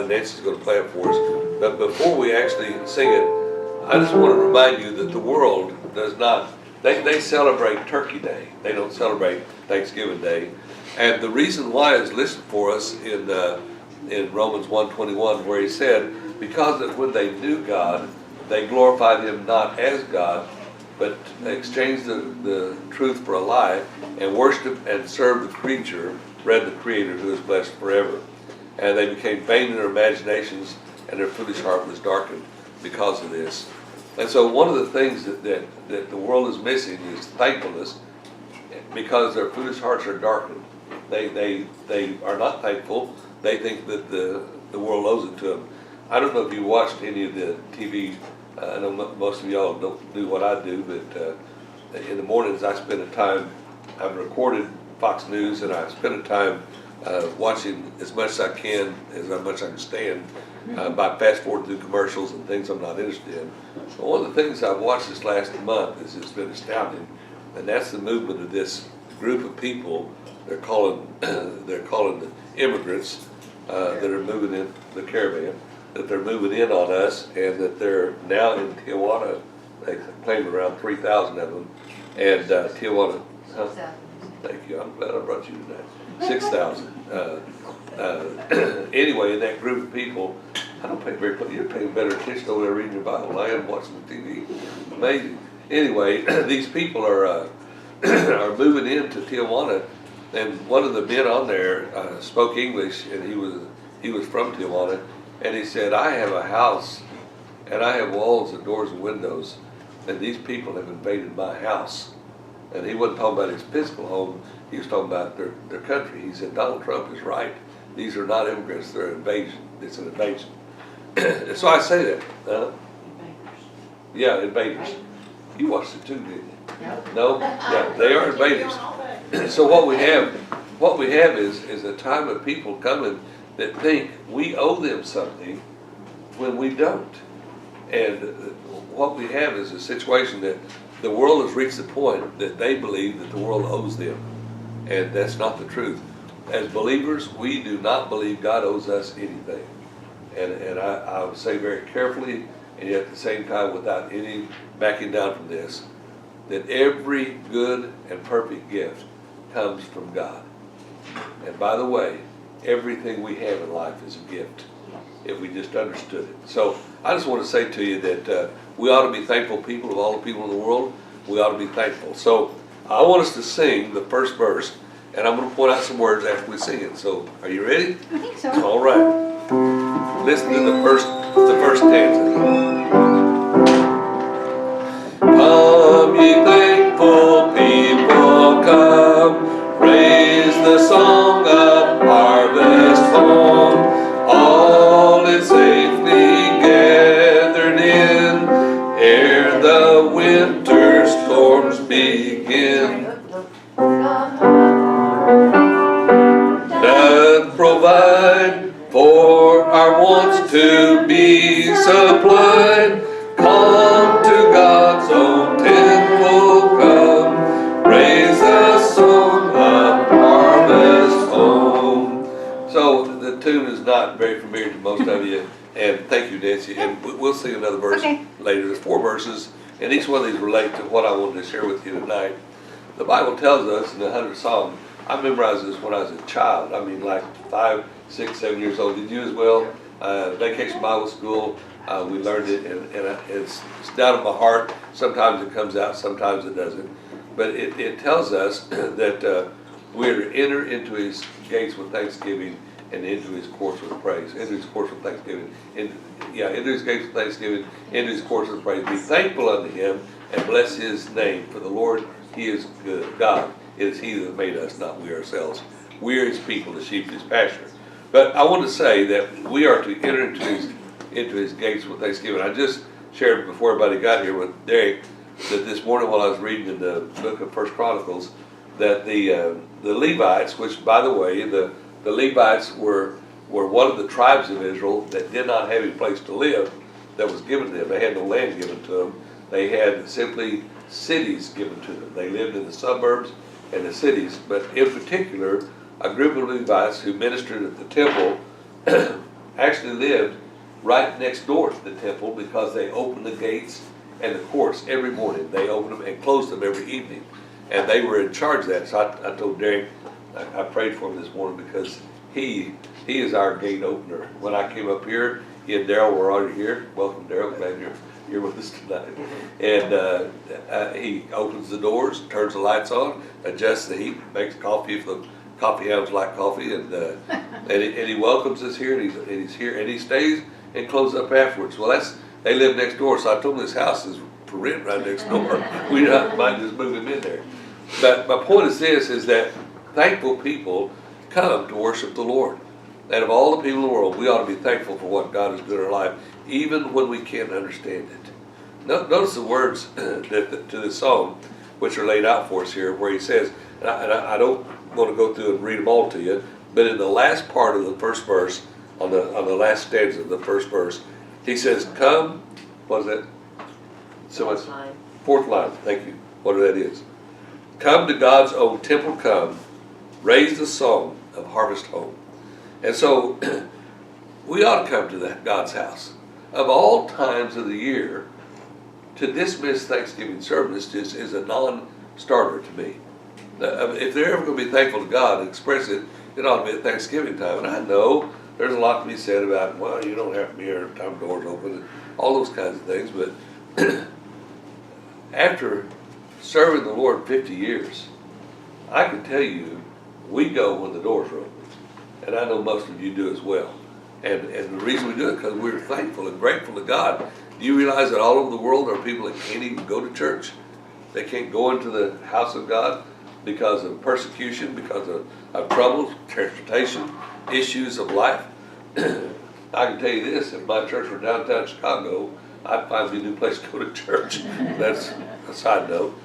Nancy's going to play it for us. But before we actually sing it, I just want to remind you that the world does not, they celebrate Turkey Day. They don't celebrate Thanksgiving Day. And the reason why is listed for us in Romans 1:21, where he said, because that when they knew God, they glorified him not as God, but exchanged the truth for a lie, and worshiped and served the creature, read the Creator, who is blessed forever. And they became vain in their imaginations, and their foolish heart was darkened because of this. And so one of the things that the world is missing is thankfulness, because their foolish hearts are darkened. They are not thankful. They think that the world owes it to them. I don't know if you watched any of the TV. I know most of y'all don't do what I do, but in the mornings I spend a time, I've recorded Fox News, and I spend a time watching as much as I can, as much as I can stand, by fast forward through commercials and things I'm not interested in. But one of the things I've watched this last month is it's been astounding, and that's the movement of this group of people. They're calling the immigrants that are moving in the caravan, that they're moving in on us, and that they're now in Tijuana. They claim around 3,000 of them, and Tijuana. Huh? Thank you. I'm glad I brought you tonight. 6,000. Anyway, in that group of people, I don't pay very close. You're paying better attention over there reading your Bible. I am watching the TV. Amazing. Anyway, these people are moving into Tijuana, and one of the men on there spoke English, and he was from Tijuana, and he said, "I have a house, and I have walls and doors and windows, and these people have invaded my house." And he wasn't talking about his physical home, he was talking about their country. He said, Donald Trump is right. These are not immigrants, they're an invasion. It's an invasion. And so I say that. Yeah, invaders. You watched it too, didn't you? No? Yeah, they are invaders. So what we have is a time of people coming that think we owe them something when we don't. And what we have is a situation that the world has reached the point that they believe that the world owes them. And that's not the truth. As believers, we do not believe God owes us anything. And I would say very carefully, and yet at the same time without any backing down from this, that every good and perfect gift comes from God. And by the way, everything we have in life is a gift, if we just understood it. So I just want to say to you that we ought to be thankful people, of all the people in the world. We ought to be thankful. So I want us to sing the first verse, and I'm going to point out some words after we sing it. So are you ready? I think so. All right. Listen to the first stanza. Come, ye thankful people, come, raise the song of harvest home. All is safely gathered in, ere the winter storms begin. Doth provide for our wants to be supplied. Come to God's own temple, come, raise a song of harvest home. So the tune is not very familiar to most of you, and thank you, Nancy. And we'll sing another verse later. There's 4 verses, and each one of these relate to what I wanted to share with you tonight. The Bible tells us in the 100th Psalm, I memorized this when I was a child. I mean, like 5, 6, 7 years old. Did you as well? Vacation Bible School. We learned it, and it's down in my heart. Sometimes it comes out, sometimes it doesn't. But it tells us that we're to enter into his gates with thanksgiving and into his courts with praise. Into his courts with thanksgiving. Into his gates with thanksgiving, into his courts with praise. Be thankful unto him and bless his name. For the Lord, he is good. God, it is he that made us, not we ourselves. We are his people, the sheep of his pasture. But I want to say that we are to enter into his gates with thanksgiving. I just shared before everybody got here with Derek that this morning while I was reading in the book of 1 Chronicles that the Levites, which by the way, the Levites were one of the tribes of Israel that did not have a place to live that was given to them. They had no land given to them. They had simply cities given to them. They lived in the suburbs and the cities, but in particular, a group of Levites who ministered at the temple actually lived right next door to the temple because they opened the gates and the courts every morning. They opened them and closed them every evening. And they were in charge of that. So I told Derek, I prayed for him this morning because he is our gate opener. When I came up here, he and Daryl were already here. Welcome, Daryl. Glad you're with us tonight. And he opens the doors, turns the lights on, adjusts the heat, makes coffee if the coffee hounds like coffee, and he welcomes us here, and he's here, and he stays and closes up afterwards. Well, they live next door, so I told him this house is for rent right next door. We don't mind just moving him in there. But my point is this, is that thankful people come to worship the Lord. And of all the people in the world, we ought to be thankful for what God has done in our life, even when we can't understand it. Notice the words to this song, which are laid out for us here, where he says, and I don't want to go through and read them all to you, but in the last part of the first verse, on the last stanza of the first verse, he says, come, what is that? So much. Fourth line, thank you, whatever that is. Come to God's own temple, come, raise the song of harvest home. And so, we ought to come to God's house. Of all times of the year, to dismiss Thanksgiving service is a non-starter to me. If they're ever going to be thankful to God and express it, it ought to be at Thanksgiving time. And I know there's a lot to be said about, well, you don't have to be here every time the door's open, and all those kinds of things. But after serving the Lord 50 years, I can tell you, we go when the doors are open. And I know most of you do as well. And the reason we do it is because we're thankful and grateful to God. Do you realize that all over the world there are people that can't even go to church? They can't go into the house of God because of persecution, because of troubles, transportation, issues of life. I can tell you this, if my church were downtown Chicago, I'd find me a new place to go to church. That's a side note.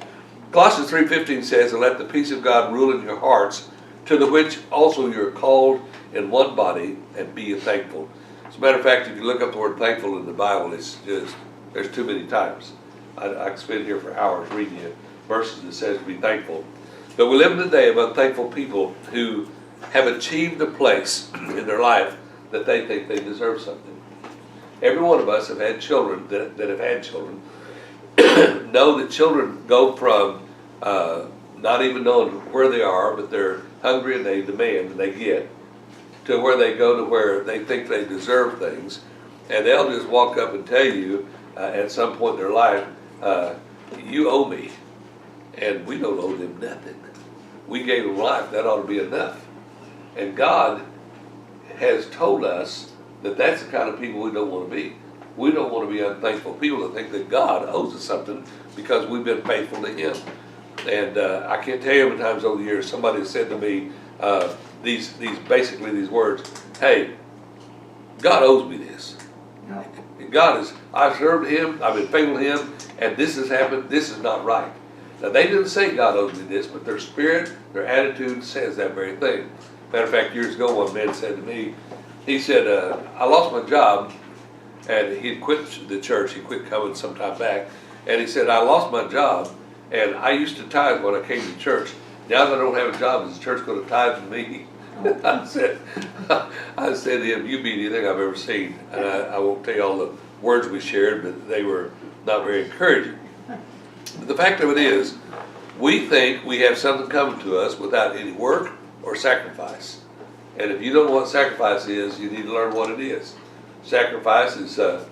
Colossians 3:15 says, and let the peace of God rule in your hearts, to the which also you're called in one body, and be thankful. As a matter of fact, if you look up the word thankful in the Bible, it's just, there's too many times. I could spend here for hours reading you verses that says to be thankful. But we live in a day of unthankful people who have achieved a place in their life that they think they deserve something. Every one of us have had children that have had children know that children go from not even knowing where they are, but they're hungry and they demand and they get, to where they go to where they think they deserve things. And they'll just walk up and tell you at some point in their life, you owe me. And we don't owe them nothing. We gave them life, that ought to be enough. And God has told us that that's the kind of people we don't want to be. We don't want to be unthankful people that think that God owes us something because we've been faithful to Him. And I can't tell you how many times over the years somebody has said to me these words, hey, God owes me this. I've served Him, I've been faithful to Him, and this has happened, this is not right. Now they didn't say God owes me this, but their spirit, their attitude says that very thing. Matter of fact, years ago one man said to me, he said, I lost my job, and he'd quit the church, he quit coming some time back, and he said, I lost my job, and I used to tithe when I came to church. Now that I don't have a job, is the church going to tithe to me? I said to him, you beat anything I've ever seen. And I won't tell you all the words we shared, but they were not very encouraging. But the fact of it is, we think we have something coming to us without any work or sacrifice. And if you don't know what sacrifice is, you need to learn what it is. Sacrifice is a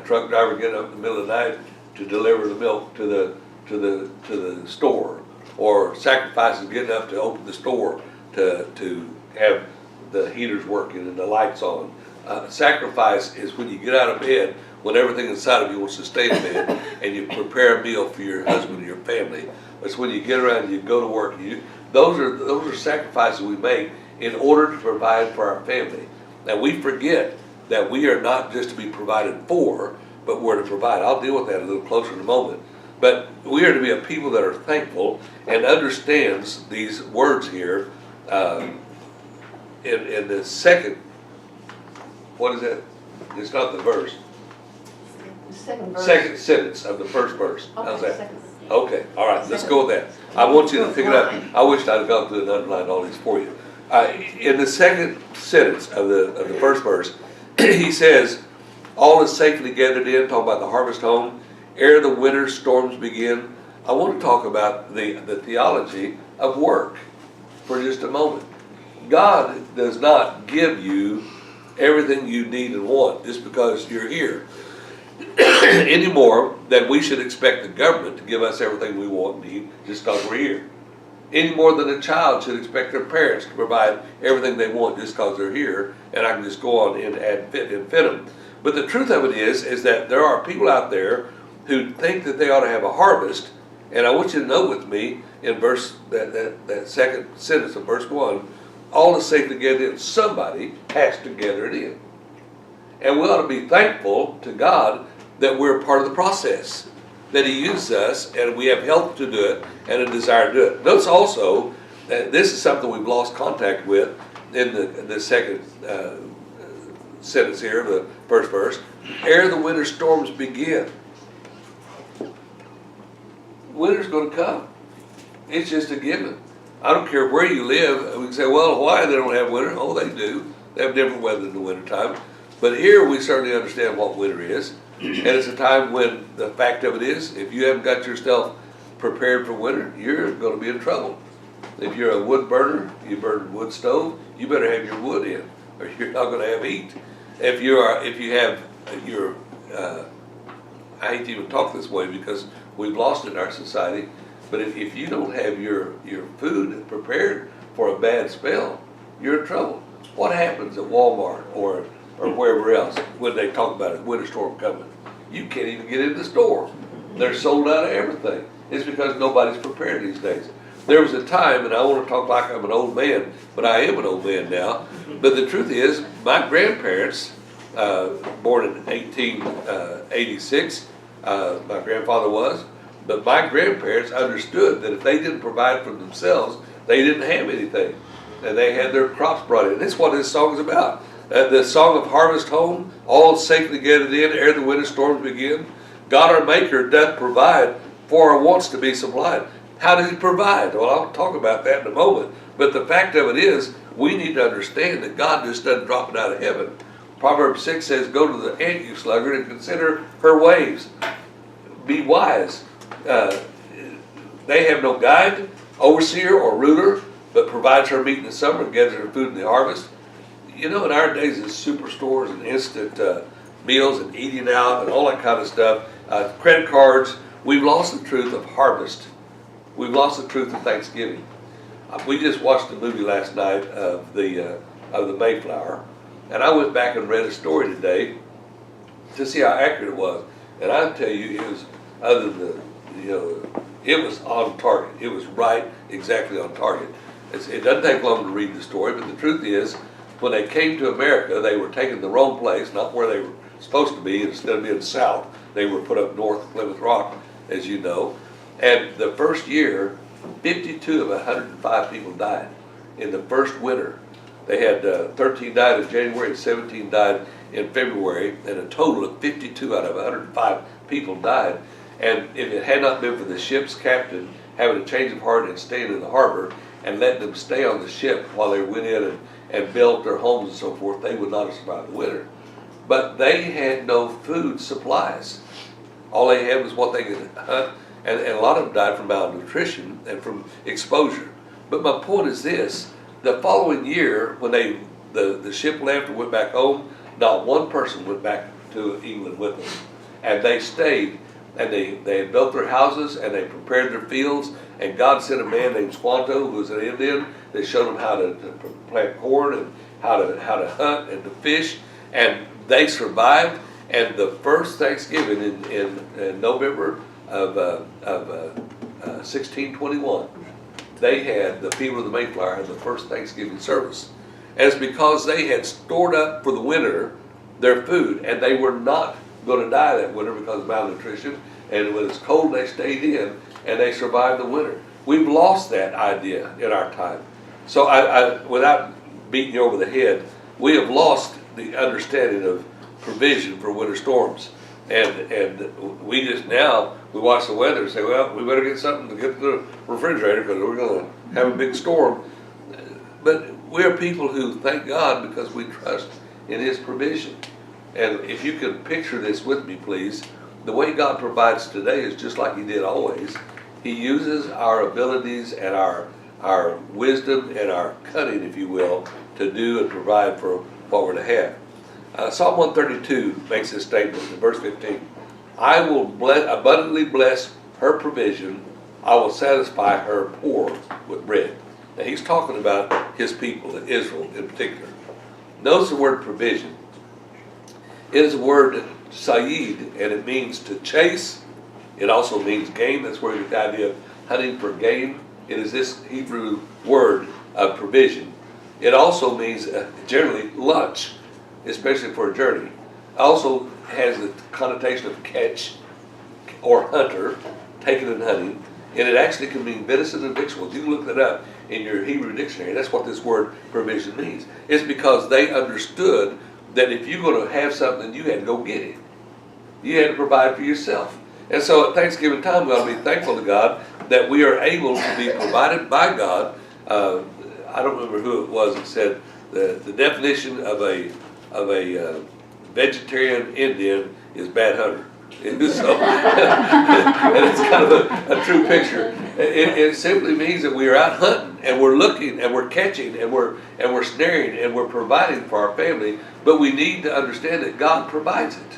truck driver getting up in the middle of the night to deliver the milk to the store, or sacrifice is getting up to open the store to have the heaters working and the lights on. Sacrifice is when you get out of bed, when everything inside of you wants to stay in bed, and you prepare a meal for your husband and your family. It's when you get around and you go to work. Those are sacrifices we make in order to provide for our family. Now we forget that we are not just to be provided for, but we're to provide. I'll deal with that a little closer in a moment. But we are to be a people that are thankful and understands these words here in the second, what is that? It's not the verse. Second sentence of the first verse. How's that? Okay, all right, let's go with that. I want you to pick it up. I wish I'd have gone through and underlined all these for you. In the second sentence of the first verse, he says, all is safely gathered in, talk about the harvest home, ere the winter storms begin. I want to talk about the theology of work for just a moment. God does not give you everything you need and want just because you're here. Any more than we should expect the government to give us everything we want and need just because we're here. Any more than a child should expect their parents to provide everything they want just because they're here, and I can just go on and fit them. But the truth of it is that there are people out there who think that they ought to have a harvest, and I want you to know with me in verse that second sentence of verse 1, all is safely gathered in. Somebody has to gather it in. And we ought to be thankful to God that we're part of the process, that He uses us, and we have health to do it and a desire to do it. Notice also that this is something we've lost contact with in the second sentence here, the first verse. Ere the winter storms begin. Winter's going to come. It's just a given. I don't care where you live. We can say, well, Hawaii, they don't have winter. Oh, they do. They have different weather in the wintertime. But here we certainly understand what winter is. And it's a time when the fact of it is, if you haven't got yourself prepared for winter, you're going to be in trouble. If you're a wood burner, you burn wood stove, you better have your wood in, or you're not going to have heat. If you have your, I hate to even talk this way because we've lost it in our society, but if you don't have your food prepared for a bad spell, you're in trouble. What happens at Walmart or wherever else when they talk about a winter storm coming? You can't even get in the store. They're sold out of everything. It's because nobody's prepared these days. There was a time, and I want to talk like I'm an old man, but I am an old man now. But the truth is, my grandparents, born in 1886, my grandfather was, but my grandparents understood that if they didn't provide for themselves, they didn't have anything. And they had their crops brought in. That's what this song is about. The song of harvest home, all safely gathered in, ere the winter storms begin. God our Maker doth provide for our wants to be supplied. How does He provide? Well, I'll talk about that in a moment. But the fact of it is, we need to understand that God just doesn't drop it out of heaven. Proverbs 6 says, go to the ant, you sluggard, and consider her ways. Be wise. They have no guide, overseer, or ruler, but provides her meat in the summer and gathers her food in the harvest. You know, in our days, it's superstores and instant meals and eating out and all that kind of stuff. Credit cards. We've lost the truth of harvest. We've lost the truth of Thanksgiving. We just watched the movie last night of the Mayflower, and I went back and read a story today to see how accurate it was. And I tell you, it was other than it was on target. It was right, exactly on target. It doesn't take long to read the story, but the truth is, when they came to America, they were taken the wrong place, not where they were supposed to be. Instead of being south, they were put up north of Plymouth Rock, as you know. And the first year, 52 of 105 people died in the first winter. They had 13 died in January and 17 died in February, and a total of 52 out of 105 people died. And if it had not been for the ship's captain having a change of heart and staying in the harbor and letting them stay on the ship while they went in and built their homes and so forth, they would not have survived the winter. But they had no food supplies. All they had was what they could hunt, and a lot of them died from malnutrition and from exposure. But my point is this: the following year, when the ship left and went back home, not one person went back to England with them. And they stayed, and they had built their houses, and they prepared their fields, and God sent a man named Squanto, who was an Indian, that showed them how to plant corn and how to hunt and to fish, and they survived. And the first Thanksgiving in November of 1621, they had, the people of the Mayflower had the first Thanksgiving service. And it's because they had stored up for the winter their food, and they were not going to die that winter because of malnutrition. And when it's cold, they stayed in, and they survived the winter. We've lost that idea in our time. So I without beating you over the head, we have lost the understanding of provision for winter storms. And we just now, we watch the weather and say, well, we better get something to get to the refrigerator because we're going to have a big storm. But we're people who thank God because we trust in His provision. And if you can picture this with me, please, the way God provides today is just like He did always. He uses our abilities and our wisdom and our cunning, if you will, to do and provide for what we're to have. Psalm 132 makes this statement in verse 15. I will abundantly bless her provision. I will satisfy her poor with bread. Now he's talking about his people, Israel in particular. Notice the word provision. It is the word sayid, and it means to chase. It also means game. That's where you get the idea of hunting for game. It is this Hebrew word of provision. It also means generally lunch, especially for a journey. It also has the connotation of catch or hunter, taking and hunting, and it actually can mean venison and victuals. You can look that up in your Hebrew dictionary. That's what this word provision means. It's because they understood that if you're going to have something, you had to go get it. You had to provide for yourself. And so at Thanksgiving time, we ought to be thankful to God that we are able to be provided by God. I don't remember who it was that said the definition of a vegetarian Indian is bad hunter. And it's kind of a true picture. It simply means that we are out hunting and we're looking and we're catching and we're snaring and we're providing for our family, but we need to understand that God provides it.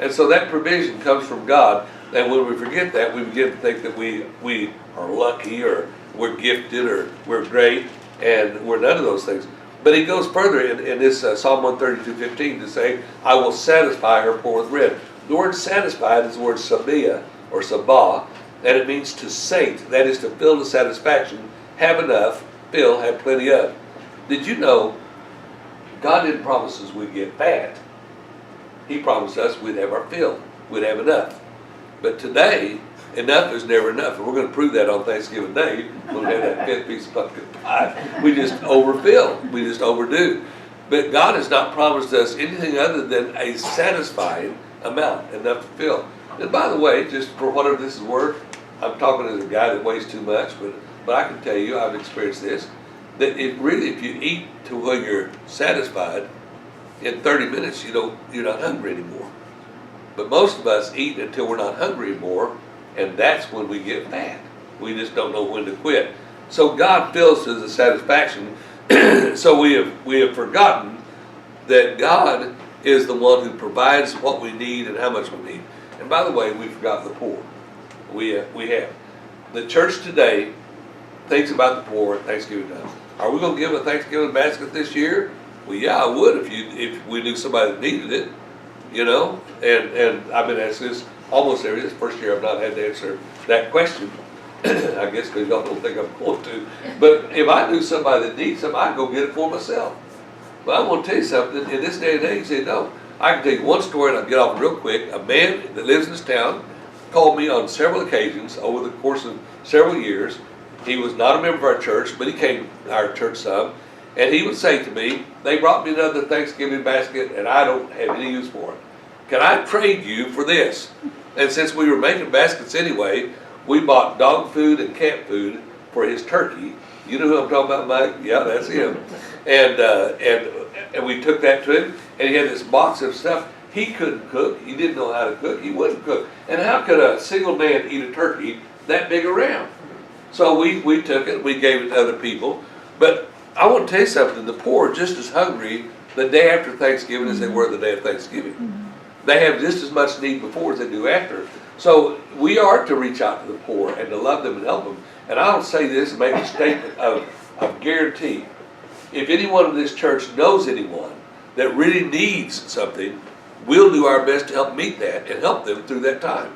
And so that provision comes from God. And when we forget that, we begin to think that we are lucky or we're gifted or we're great, and we're none of those things. But he goes further in this Psalm 132:15 to say, I will satisfy her poor with bread. The word satisfied is the word sabia or sabah, and it means to sate. That is to fill to satisfaction, have enough, fill, have plenty of. Did you know God didn't promise us we'd get fat? He promised us we'd have our fill, we'd have enough. But today, enough is never enough. And we're going to prove that on Thanksgiving Day when we have that fifth piece of pumpkin pie. We just overfill. We just overdo. But God has not promised us anything other than a satisfying amount, enough to fill. And by the way, just for whatever this is worth, I'm talking as a guy that weighs too much, but I can tell you, I've experienced this, that it really, if you eat to where you're satisfied, in 30 minutes you're not hungry anymore. But most of us eat until we're not hungry anymore, and that's when we get fat. We just don't know when to quit. So God fills us a satisfaction. So we have forgotten that God is the one who provides what we need and how much we need. And by the way, we forgot the poor. We have. The church today thinks about the poor at Thanksgiving time. Are we going to give a Thanksgiving basket this year? Well, yeah, I would if we knew somebody that needed it. And I've been asked this almost every. This first year I've not had to answer that question. I guess because y'all don't think I'm going to. But if I knew somebody that needs something, I'd go get it for myself. But I'm going to tell you something. In this day and age, they know. I can tell you one story, and I'll get off real quick. A man that lives in this town called me on several occasions over the course of several years. He was not a member of our church, but he came to our church some. And he would say to me, they brought me another Thanksgiving basket, and I don't have any use for it. Can I trade you for this? And since we were making baskets anyway, we bought dog food and cat food for his turkey. You know who I'm talking about, Mike? Yeah, that's him. And we took that to him, and he had this box of stuff. He couldn't cook. He didn't know how to cook. He wouldn't cook. And how could a single man eat a turkey that big around? So we took it. We gave it to other people. But I want to tell you something. The poor are just as hungry the day after Thanksgiving as they were the day of Thanksgiving. They have just as much need before as they do after. So we are to reach out to the poor and to love them and help them. And I'll say this and make a statement of guarantee. If anyone in this church knows anyone that really needs something, we'll do our best to help meet that and help them through that time.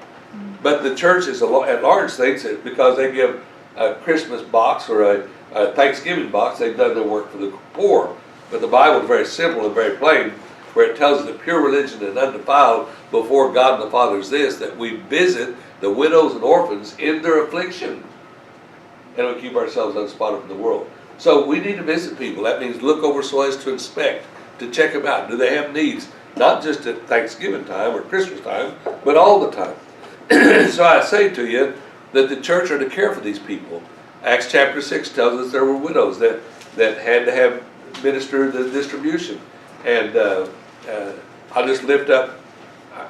But the church is at large thinks that because they give a Christmas box or a Thanksgiving box, they've done their work for the poor. But the Bible is very simple and very plain, where it tells us that pure religion and undefiled before God and the Father is this, that we visit the widows and orphans in their affliction, and we keep ourselves unspotted from the world. So we need to visit people. That means look over so as to inspect, to check them out. Do they have needs? Not just at Thanksgiving time or Christmas time, but all the time. So I say to you that the church are to care for these people. Acts chapter 6 tells us there were widows that had to have ministered the distribution. And I'll just lift up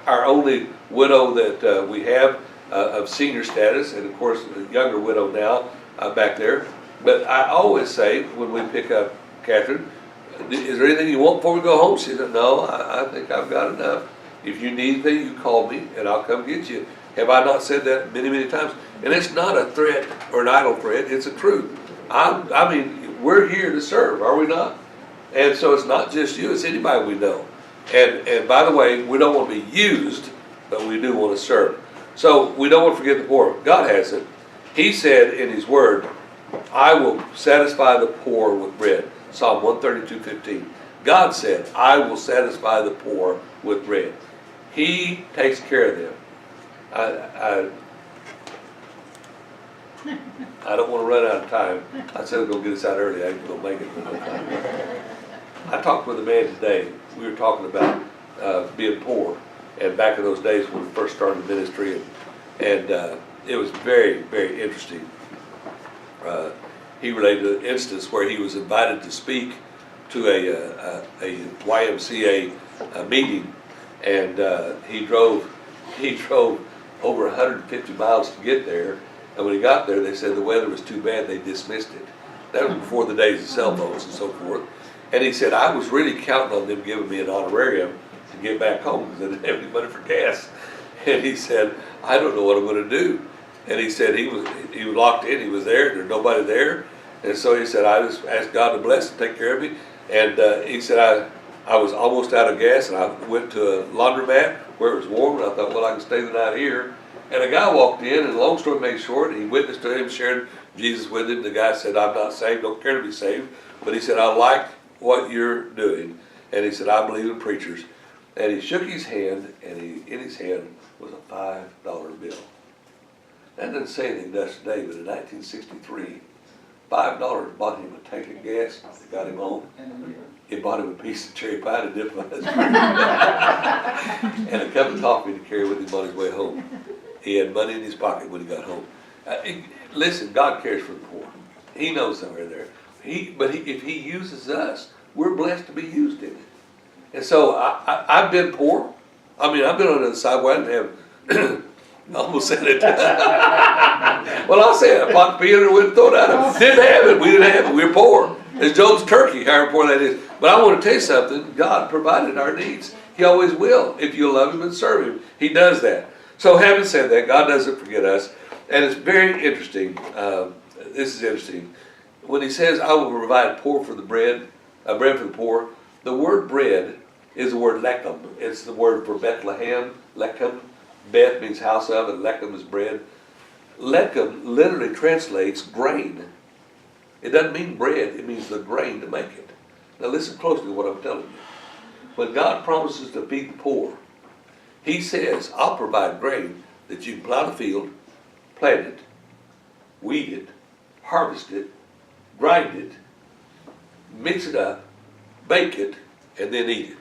our only widow that we have of senior status, and of course a younger widow now back there. But I always say when we pick up Catherine, is there anything you want before we go home? She said, no, I think I've got enough. If you need anything, you call me and I'll come get you. Have I not said that many, many times? And it's not a threat or an idle threat, it's a truth. I mean, we're here to serve, are we not? And so it's not just you, it's anybody we know. And by the way, we don't want to be used, but we do want to serve. So we don't want to forget the poor. God has it. He said in His Word, I will satisfy the poor with bread. Psalm 132:15. God said, I will satisfy the poor with bread. He takes care of them. I don't want to run out of time. I said I was going to get us out early. I ain't going to make it. I talked with a man today. We were talking about being poor, and back in those days when we first started the ministry, and it was very, very interesting. He related an instance where he was invited to speak to a YMCA meeting, and he drove over 150 miles to get there. And when he got there, they said the weather was too bad. They dismissed it. That was before the days of cell phones and so forth. And he said, I was really counting on them giving me an honorarium to get back home because they didn't have any money for gas. And he said, I don't know what I'm going to do. And he said he was locked in. He was there. There's nobody there. And so he said, I just asked God to bless and take care of me. And he said, I was almost out of gas, and I went to a laundromat where it was warm, and I thought, well, I can stay the night here. And a guy walked in, and long story made short, he witnessed to him, shared Jesus with him. The guy said, I'm not saved, don't care to be saved. But he said, I like what you're doing. And he said, I believe in preachers. And he shook his hand, and in his hand was a $5 bill. That doesn't say anything to us today, but in 1963, $5 bought him a tank of gas that got him home. It bought him a piece of cherry pie to dip on his and a cup of coffee to carry with him on his way home. He had money in his pocket when he got home. Listen, God cares for the poor. He knows somewhere there. If He uses us, we're blessed to be used in it. And so I've been poor. I mean, I've been on the other side where I didn't have, I almost said it. Well, I'll say it. A pot of peanut, wouldn't throw it out. Didn't have it. We didn't have it. We were poor. It's Job's turkey, however poor that is. But I want to tell you something. God provided our needs. He always will. If you love Him and serve Him, He does that. So having said that, God doesn't forget us. And it's very interesting. This is interesting. When He says, I will provide bread for the poor, the word bread is the word lechem. It's the word for Bethlehem, lechem. Beth means house of, and lechem is bread. Lechem literally translates grain. It doesn't mean bread, it means the grain to make it. Now listen closely to what I'm telling you. When God promises to feed the poor, He says, I'll provide grain that you can plow the field, plant it, weed it, harvest it, grind it, mix it up, bake it, and then eat it.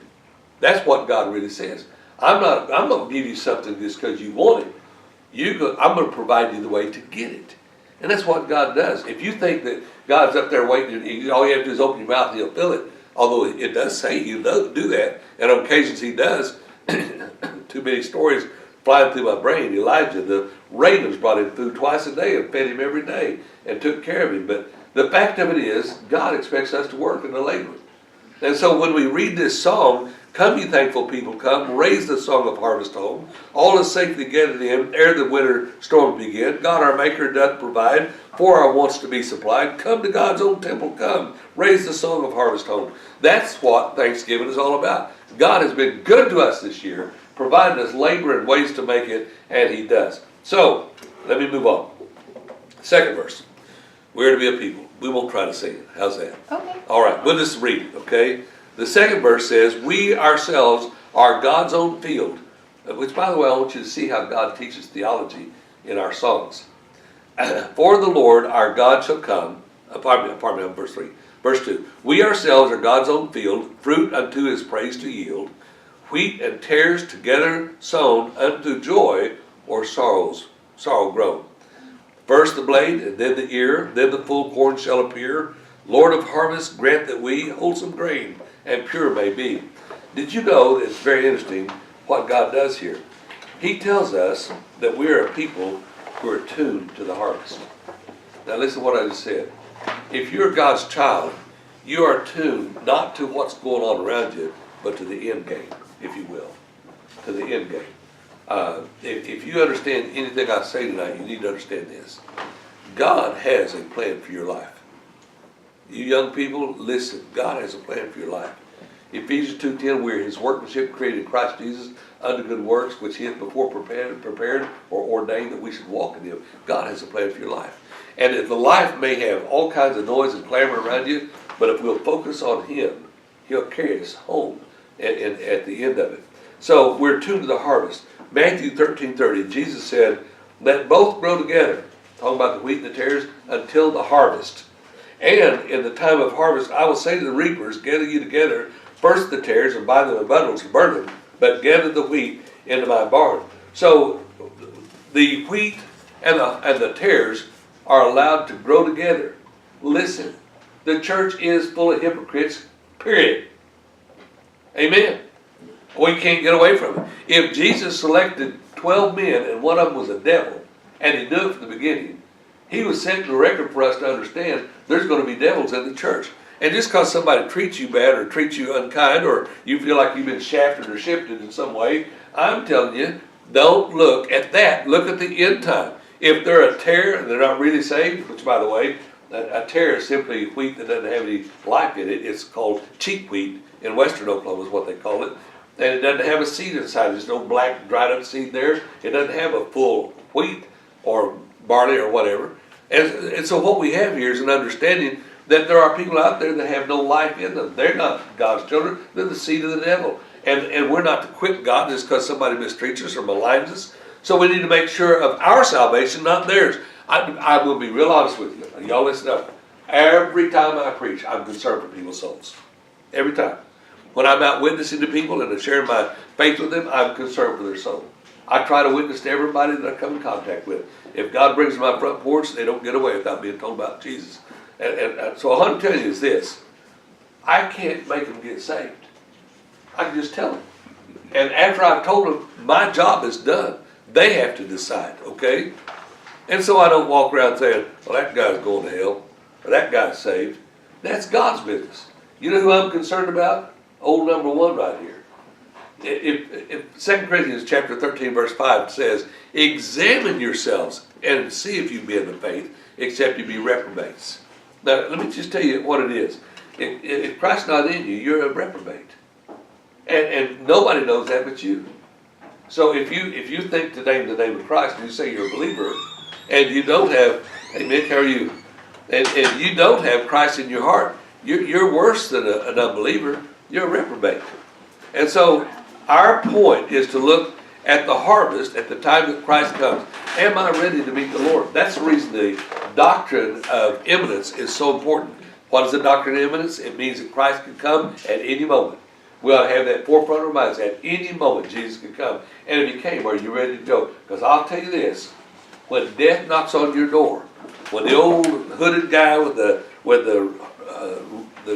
That's what God really says. I'm going to give you something just because you want it. I'm going to provide you the way to get it. And that's what God does. If you think that God's up there waiting, all you have to do is open your mouth and He'll fill it. Although it does say He does do that, and on occasions He does. Too many stories flying through my brain. Elijah, the ravens brought him food twice a day and fed him every day and took care of him. But the fact of it is, God expects us to work and to labor. And so when we read this song, come ye thankful people, come, raise the song of harvest home. All is safely gathered in, ere the winter storms begin. God our Maker doth provide, for our wants to be supplied. Come to God's own temple, come, raise the song of harvest home. That's what Thanksgiving is all about. God has been good to us this year, provided us labor and ways to make it, and He does. So, let me move on. Second verse. We're to be a people. We won't try to sing it. How's that? Okay. All right, we'll just read it, okay? The second verse says, we ourselves are God's own field. Which, by the way, I want you to see how God teaches theology in our songs. For the Lord our God shall come. Pardon me, on verse 3. Verse 2. We ourselves are God's own field, fruit unto His praise to yield. Wheat and tares together sown unto joy or sorrow grown. First the blade, and then the ear, then the full corn shall appear. Lord of harvest, grant that we wholesome grain and pure may be. Did you know, it's very interesting what God does here. He tells us that we're a people who are tuned to the harvest. Now listen to what I just said. If you're God's child, you are tuned not to what's going on around you, but to the end game, if you will. To the end game. If you understand anything I say tonight, you need to understand this. God has a plan for your life. You young people, listen. God has a plan for your life. Ephesians 2:10, we're His workmanship created in Christ Jesus unto good works, which He hath before prepared or ordained that we should walk in them. God has a plan for your life. And if the life may have all kinds of noise and clamor around you, but if we'll focus on Him, He'll carry us home at the end of it. So we're tuned to the harvest. Matthew 13:30, Jesus said, let both grow together, talking about the wheat and the tares, until the harvest. And in the time of harvest, I will say to the reapers, gather you together, first the tares, and bind them in bundles and burn them, but gather the wheat into my barn. So the wheat and the tares are allowed to grow together. Listen, the church is full of hypocrites, period. Amen. We can't get away from it. If Jesus selected 12 men and one of them was a devil, and He knew it from the beginning, He was setting the record for us to understand there's going to be devils in the church. And just because somebody treats you bad or treats you unkind or you feel like you've been shafted or shifted in some way, I'm telling you, don't look at that. Look at the end time. If they're a tare and they're not really saved, which by the way, a tare is simply wheat that doesn't have any life in it. It's called cheap wheat in western Oklahoma is what they call it. And it doesn't have a seed inside. There's no black dried up seed there. It doesn't have a full wheat or barley or whatever. And so what we have here is an understanding that there are people out there that have no life in them. They're not God's children. They're the seed of the devil. And we're not to quit God just because somebody mistreats us or maligns us. So we need to make sure of our salvation, not theirs. I will be real honest with you. Y'all listen up. Every time I preach, I'm concerned for people's souls. Every time. When I'm out witnessing to people and sharing my faith with them, I'm concerned for their soul. I try to witness to everybody that I come in contact with. If God brings them to my front porch, they don't get away without being told about Jesus. And so all I'm telling you is this. I can't make them get saved. I can just tell them. And after I've told them, my job is done. They have to decide, okay? And so I don't walk around saying, well, that guy's going to hell, or that guy's saved. That's God's business. You know who I'm concerned about? Old number one right here. If 2 Corinthians chapter 13, verse 5 says, examine yourselves and see if you be in the faith, except you be reprobates. Now, let me just tell you what it is. If Christ's not in you, you're a reprobate. And nobody knows that but you. So if you think to name the name of Christ and you say you're a believer and you don't have, hey Mick, how are you? And you don't have Christ in your heart, you're worse than an unbeliever. You're a reprobate. And so our point is to look at the harvest at the time that Christ comes. Am I ready to meet the Lord? That's the reason the doctrine of imminence is so important. What is the doctrine of imminence? It means that Christ can come at any moment. We ought to have that forefront of our minds. At any moment, Jesus can come. And if He came, are you ready to go? Because I'll tell you this. When death knocks on your door, when the old hooded guy with the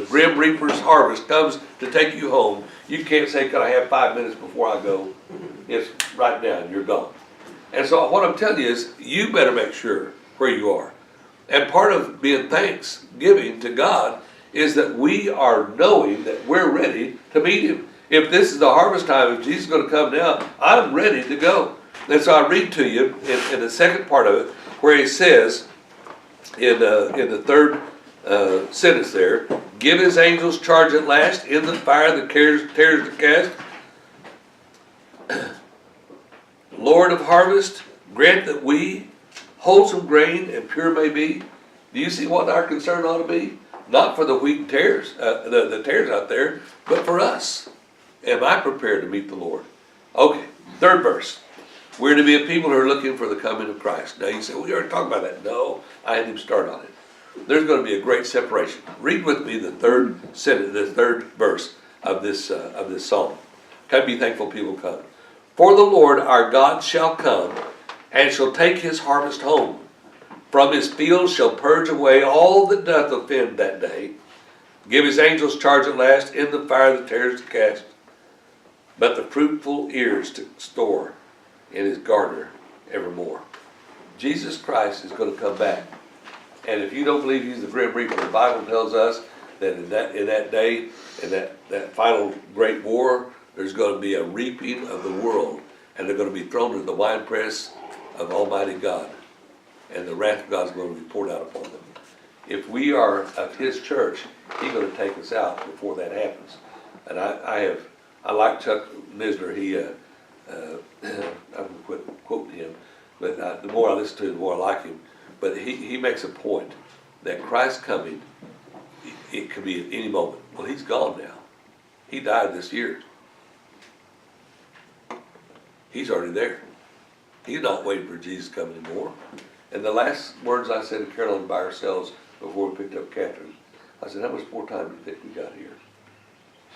Grim Reaper's harvest comes to take you home, you can't say, can I have 5 minutes before I go? It's right now and you're gone. And so what I'm telling you is, you better make sure where you are. And part of being thanksgiving to God is that we are knowing that we're ready to meet Him. If this is the harvest time, if Jesus is going to come now, I'm ready to go. And so I read to you in the second part of it, where He says, in the third sentence there, give His angels charge at last in the fire that tears to cast. Lord of harvest, grant that we wholesome grain and pure may be. Do you see what our concern ought to be? Not for the wheat and tares, the tares out there, but for us. Am I prepared to meet the Lord? Okay, third verse. We're to be a people who are looking for the coming of Christ. Now you say, well, we already talked about that. No, I hadn't even started on it. There's going to be a great separation. Read with me the third verse of this psalm. Can be thankful people come. For the Lord our God shall come and shall take His harvest home. From His fields shall purge away all that doth offend that day. Give His angels charge at last in the fire that tears to cast. but the fruitful ears to store in his garner evermore. Jesus Christ is going to come back. And if you don't believe he's the grim reaper, the Bible tells us that in that day, in that final great war, there's going to be a reaping of the world, and they're going to be thrown into the winepress of Almighty God, and the wrath of God is going to be poured out upon them. If we are of his church, he's going to take us out before that happens. And I like Chuck Misner. I'm going to quit quoting him, but the more I listen to him, the more I like him. But he makes a point that Christ's coming, it could be at any moment. Well, he's gone now. He died this year. He's already there. He's not waiting for Jesus to come anymore. And the last words I said to Carolyn by ourselves before we picked up Catherine, I said, how much more time do you think we got here?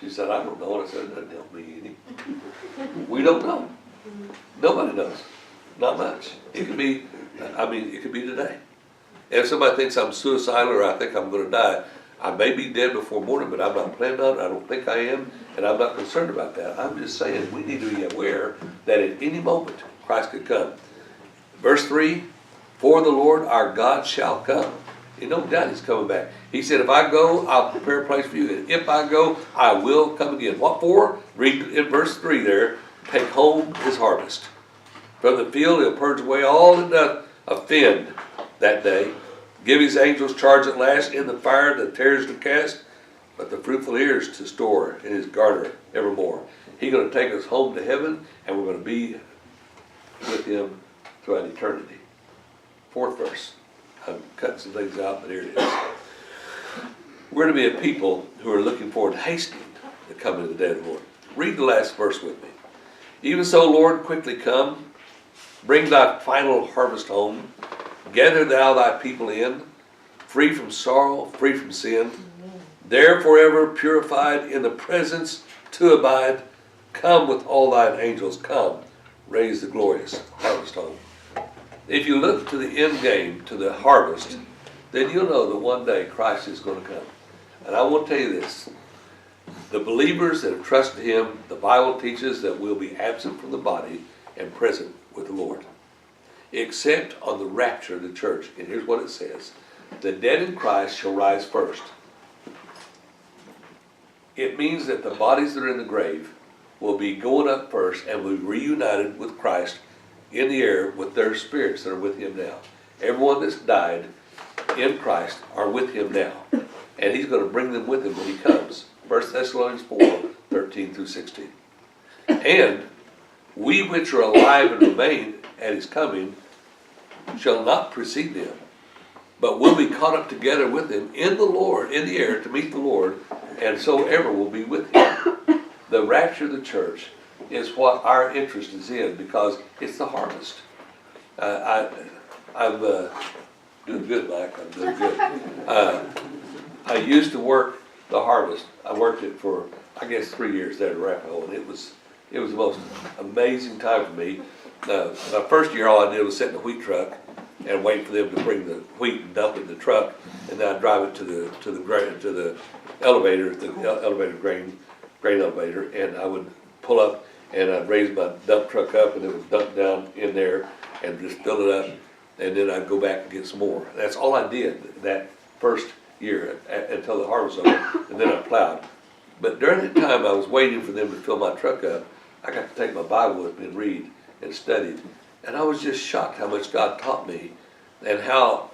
She said, I don't know. And I said, it doesn't help me any. We don't know. Nobody knows. Not much. It could be, it could be today. And if somebody thinks I'm suicidal or I think I'm going to die, I may be dead before morning, but I'm not planning on it. I don't think I am, and I'm not concerned about that. I'm just saying we need to be aware that at any moment Christ could come. Verse 3, for the Lord our God shall come. You no doubt he's coming back. He said, if I go, I'll prepare a place for you. And if I go, I will come again. What for? Read in verse 3 there, take home his harvest. From the field he'll purge away all that doth offend that day. Give his angels charge at last in the fire, the tares to cast, but the fruitful ears to store in his garner evermore. He's going to take us home to heaven, and we're going to be with him throughout eternity. Fourth verse. I'm cutting some things out, but here it is. We're going to be a people who are looking forward to hastening the coming of the day of the Lord. Read the last verse with me. Even so, Lord, quickly come. Bring thy final harvest home. Gather thou thy people in, free from sorrow, free from sin. There forever purified in the presence to abide. Come with all thine angels, come. Raise the glorious harvest home. If you look to the end game, to the harvest, then you'll know that one day Christ is going to come. And I want to tell you this. The believers that have trusted him, the Bible teaches that we'll be absent from the body and present with the Lord. Except on the rapture of the church. And here's what it says. The dead in Christ shall rise first. It means that the bodies that are in the grave will be going up first and will be reunited with Christ in the air with their spirits that are with him now. Everyone that's died in Christ are with him now. And he's going to bring them with him when he comes. 1 Thessalonians 4, 13 through 16. And we which are alive and remain at his coming shall not precede them, but will be caught up together with him in the Lord, in the air, to meet the Lord, and so ever will be with him. The rapture of the church is what our interest is in, because it's the harvest. I'm doing good, Mike. I'm doing good. I used to work the harvest. I worked it for, I guess, 3 years there at Arapahoe, and it was the most amazing time for me. My first year, all I did was sit in the wheat truck and wait for them to bring the wheat and dump it in the truck, and then I'd drive it to the elevator, grain elevator, and I would pull up and I'd raise my dump truck up, and it would dump down in there and just fill it up, and then I'd go back and get some more. That's all I did that first year until the harvest was over, and then I plowed. But during that time I was waiting for them to fill my truck up, I got to take my Bible with me and read and studied. And I was just shocked how much God taught me, and how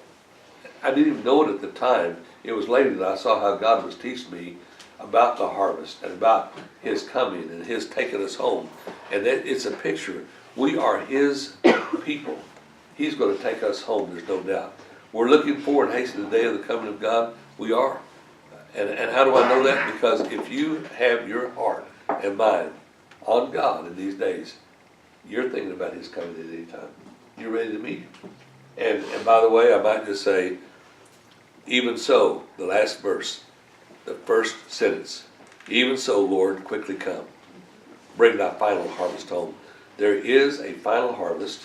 I didn't even know it at the time. It was later that I saw how God was teaching me about the harvest and about his coming and his taking us home. And that it's a picture. We are his people. He's going to take us home, there's no doubt. We're looking forward and hastening the day of the coming of God. We are. And how do I know that? Because if you have your heart and mind on God in these days, you're thinking about his coming at any time. You're ready to meet him. And by the way, I might just say, even so, the last verse, the first sentence, even so, Lord, quickly come. Bring thy final harvest home. There is a final harvest.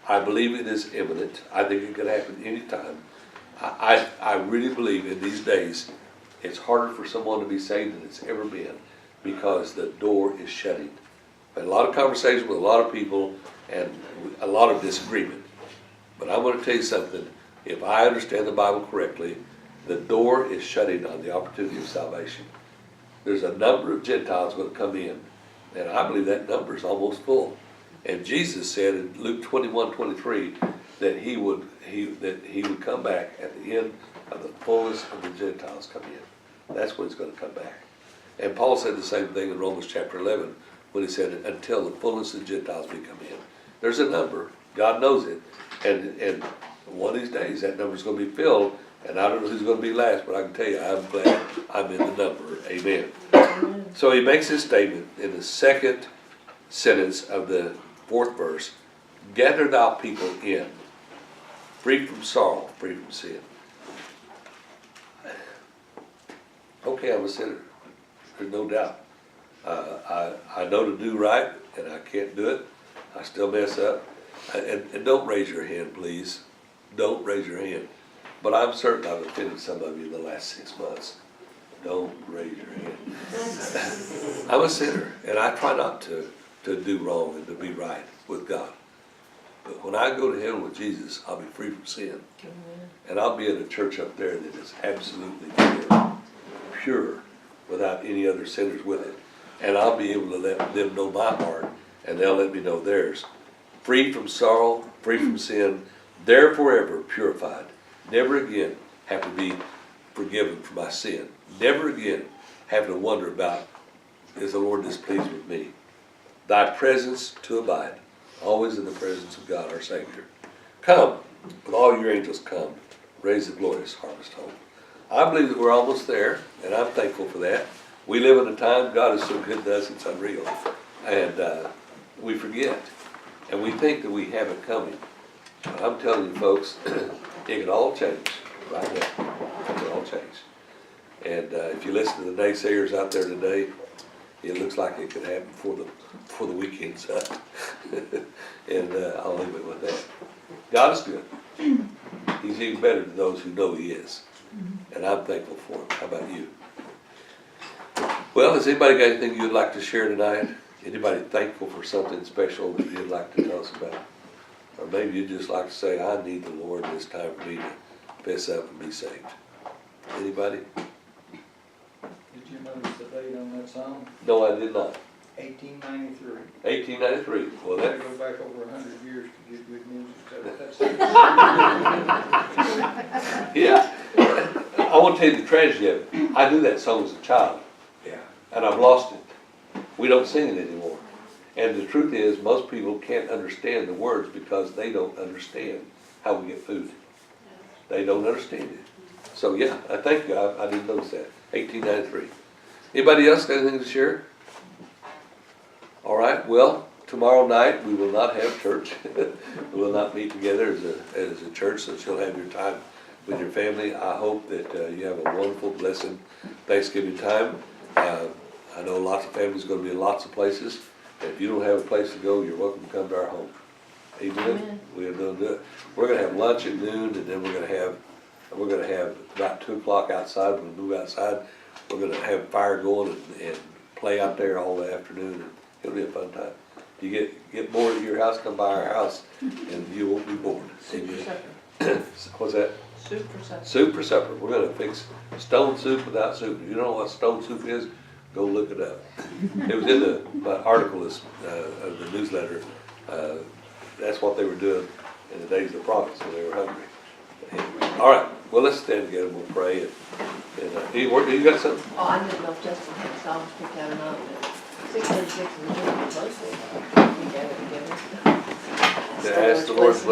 I believe it is imminent. I think it could happen anytime. I really believe in these days it's harder for someone to be saved than it's ever been, because the door is shutting. had a lot of conversation with a lot of people and a lot of disagreement. But I'm gonna tell you something, if I understand the Bible correctly, the door is shutting on the opportunity of salvation. There's a number of Gentiles gonna come in, and I believe that number is almost full. And Jesus said in Luke 21:23 that he would come back at the end of the fullness of the Gentiles come in. That's when he's gonna come back. And Paul said the same thing in Romans chapter 11 when he said, until the fullness of the Gentiles be come in. There's a number, God knows it, and one of these days that number's gonna be filled, and I don't know who's gonna be last, but I can tell you, I'm glad I'm in the number, amen. So he makes this statement in the second sentence of the 4th verse, gather thou people in, free from sorrow, free from sin. Okay, I'm a sinner, there's no doubt. I know to do right, and I can't do it. I still mess up. And don't raise your hand, please. Don't raise your hand. But I'm certain I've offended some of you in the last 6 months. Don't raise your hand. I'm a sinner, and I try not to do wrong and to be right with God. But when I go to heaven with Jesus, I'll be free from sin. And I'll be in a church up there that is absolutely pure, without any other sinners with it. And I'll be able to let them know my heart, and they'll let me know theirs. Free from sorrow, free from sin, there forever purified. Never again have to be forgiven for my sin. Never again have to wonder about, is the Lord displeased with me? Thy presence to abide, always in the presence of God our Savior. Come, with all your angels come, raise the glorious harvest home. I believe that we're almost there, and I'm thankful for that. We live in a time, God is so good to us, it's unreal. And we forget, and we think that we have it coming. But I'm telling you folks, it can all change right now. It can all change. And if you listen to the naysayers out there today, it looks like it could happen before the weekend's up. And I'll leave it with that. God is good. He's even better than those who know He is. And I'm thankful for Him. How about you? Well, has anybody got anything you'd like to share tonight? Anybody thankful for something special that you'd like to tell us about? Or maybe you'd just like to say, I need the Lord, and it's time for me to fess up and be saved. Anybody? Did you notice the date on that song? No, I did not. 1893. 1893. Well, I that. go back over 100 years to get good news instead of that. Yeah. I want to tell you the tragedy of it. I knew that song as a child. Yeah. And I've lost it. We don't sing it anymore. And the truth is, most people can't understand the words because they don't understand how we get food. They don't understand it. So yeah, I thank you. I didn't notice that. 1893. Anybody else got anything to share? All right. Well, tomorrow night we will not have church. We will not meet together as a church, so you'll have your time with your family. I hope that you have a wonderful, blessed Thanksgiving time. I know lots of families are going to be in lots of places. If you don't have a place to go, you're welcome to come to our home. Amen. Amen. We're going to have lunch at noon, and then we're going to have about 2 o'clock outside. When we move outside, we're going to have fire going and play out there all the afternoon. And it'll be a fun time. You get bored at your house, come by our house, and you won't be bored. Soup for supper. What's that? Soup for supper. Soup for supper. We're going to fix stone soup without soup. If you don't know what stone soup is, go look it up. It was in my article of the newsletter. That's what they were doing in the days of the prophets when they were hungry. Anyway, all right, well, let's stand together and we'll pray. You got something? Oh, I didn't know if Justin had songs picked out or not, but 636 is really close. We gather together. To ask the Lord's blessing.